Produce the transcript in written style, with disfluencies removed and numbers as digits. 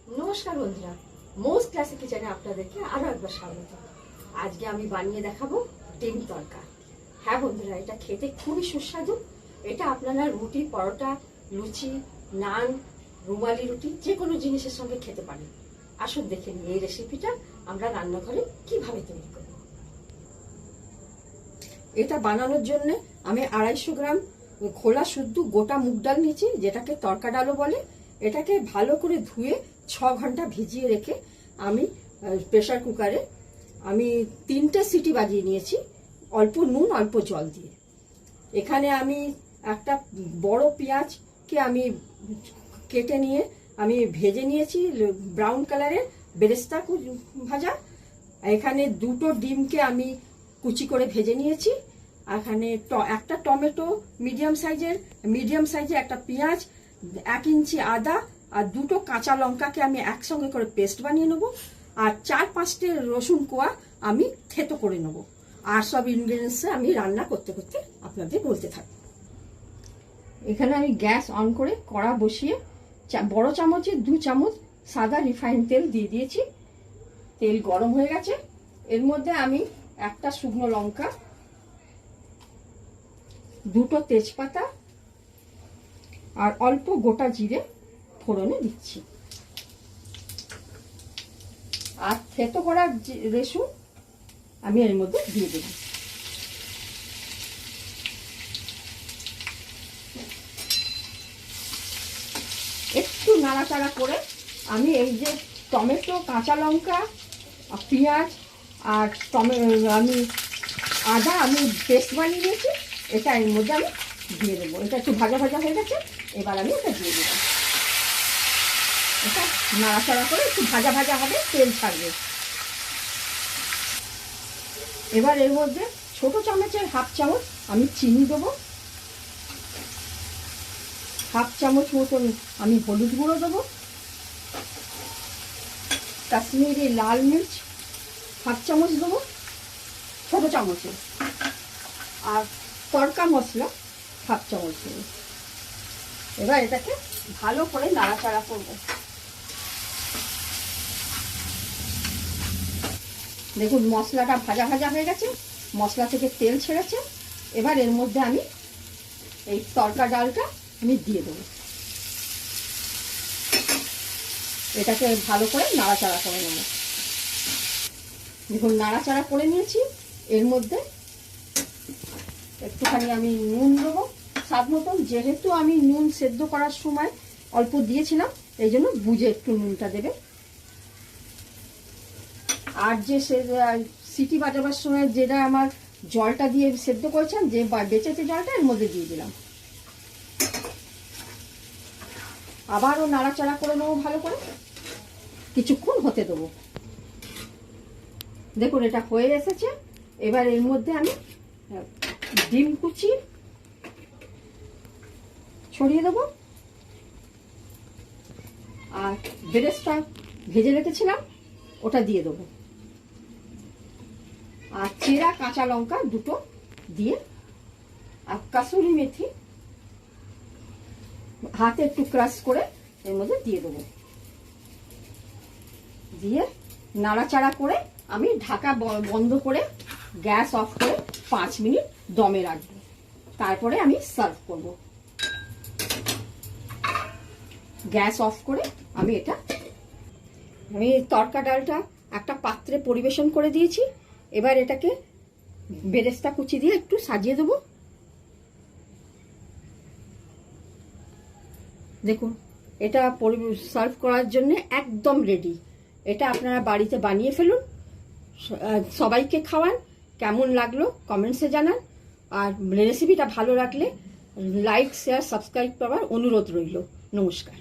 নমস্কার বন্ধুরা, most classic কিচেনে আপনাদেরকে আরো একবার স্বাগত। আজকে আমি বানিয়ে দেখাবো ডিম তড়কা। হ্যাঁ বন্ধুরা, এটা খেতে খুবই সুস্বাদু। এটা আপনারা রুটি, পরোটা, লুচি, নান, রুমালি রুটি যে কোনো জিনিসের সঙ্গে খেতে পারেন। আসুন দেখে নিই এই রেসিপিটা আমরা রান্নাঘরে কিভাবে তৈরি করব। এটা বানানোর জন্য আমি 250 গ্রাম খোলা শুদ্ধ গোটা মুগ ডাল নিয়েছি, যেটাকে তড়কা ডালও বলে। এটাকে ভালো করে ধুয়ে 6 ঘন্টা ভিজিয়ে রেখে আমি প্রেসার কুকারে 3টে সিটি বাজিয়ে নিয়েছি, অল্প নুন অল্প জল দিয়ে। এখানে আমি একটা বড় পেঁয়াজকে আমি কেটে নিয়ে আমি ভেজে নিয়েছি ব্রাউন কালারের বেরেস্তা ভাজা। এখানে 2টো ডিমকে আমি কুচি করে ভেজে নিয়েছি। এখানে একটা টমেটো মিডিয়াম সাইজের, একটা পেঁয়াজ, 1 ইঞ্চি আদা আর 2টো কাঁচা লঙ্কাকে আমি একসঙ্গে করে পেস্ট বানিয়ে নেবো। আর 4-5টে রসুন কোয়া আমি থেতো করে নেবো। আর সব ইনগ্রিডিয়েন্টস আমি রান্না করতে করতে আপনাদের বলতে থাকবো। এখানে আমি গ্যাস অন করে কড়া বসিয়ে বড় চামচে 2 চামচ সাদা রিফাইন তেল দিয়ে দিয়েছি। তেল গরম হয়ে গেছে। এর মধ্যে আমি একটা শুকনো লঙ্কা, 2টো তেজপাতা আর অল্প গোটা জিরে ফোড়নে দিচ্ছি। আর থেতো করা রসুন আমি এর মধ্যে দিয়ে দেব। একটু নাড়াচাড়া করে আমি এই যে টমেটো, কাঁচা লঙ্কা, পেঁয়াজ আর আমি আদা পেস্ট বানিয়ে দিয়েছি, এটা এর মধ্যে আমি দিয়ে দেবো। এটা একটু ভাজা ভাজা হয়ে গেছে, এবার আমি এটা দিয়ে দেবো। এটা নাড়াচাড়া করে একটু ভাজা ভাজা হবে, তেল ছাড়বে। এবার এর মধ্যে ছোট চামচের 1/2 চামচ আমি চিনি দেবো। 1/2 চামচ মতন আমি হলুদ গুঁড়ো দেবো। কাশ্মীরি লাল মির্চ 1/2 চামচ দেবো, ছোট চামচে। আর তড়কা মশলা 1/2 চামচ দেবো। এবার এটাকে ভালো করে নাড়াচাড়া করবো। দেখুন মশলাটা ভাজা ভাজা হয়ে গেছে, মশলা থেকে তেল ছেড়েছে। এবার এর মধ্যে আমি এই তড়কা ডালটা আমি দিয়ে দেবো। এটাকে ভালো করে নাড়াচাড়া করে নেব। দেখুন নাড়াচাড়া করে নিয়েছি। এর মধ্যে একটুখানি আমি নুন দেবো স্বাদ মতন। যেহেতু আমি নুন সেদ্ধ করার সময় অল্প দিয়েছিলাম, এই জন্য বুঝে একটু নুনটা দেবে। আর যে সিটি বাজাবার সময় যেটা আমার জলটা দিয়ে সেদ্ধ করেছেন, যে বেঁচেছে জলটা এর মধ্যে দিয়ে দিলাম। আবারও নাড়াচাড়া করে নেবো ভালো করে, কিছুক্ষণ হতে দেবো। দেখুন এটা হয়ে এসেছে। এবার এর মধ্যে আমি ডিম কুচি ছড়িয়ে দেবো। আর বেরেস্তা ভেজে রেখেছিলাম ওটা দিয়ে দেবো। আর চেরা কাঁচা লঙ্কা 2টো দিয়ে, আর কাসুরি মেথি হাতে একটু ক্রাশ করে এর মধ্যে দিয়ে দেবো। দিয়ে নাড়াচাড়া করে আমি ঢাকা বন্ধ করে গ্যাস অফ করে 5 মিনিট দমে রাখবো। তারপরে আমি সার্ভ করব। গ্যাস অফ করে আমি তড়কা ডালটা একটা পাত্রে পরিবেশন করে দিয়েছি। এবার এটাকে বেরেস্তা কুচি দিয়ে একটু সাজিয়ে দেবো। দেখুন এটা সার্ভ করার জন্য একদম রেডি। এটা আপনারা বাড়িতে বানিয়ে ফেলুন, সবাইকে খাওয়ান। কেমন লাগলো কমেন্টসে জানান। আর রেসিপিটা ভালো লাগলে লাইক, শেয়ার, সাবস্ক্রাইব করার অনুরোধ রইল। নমস্কার।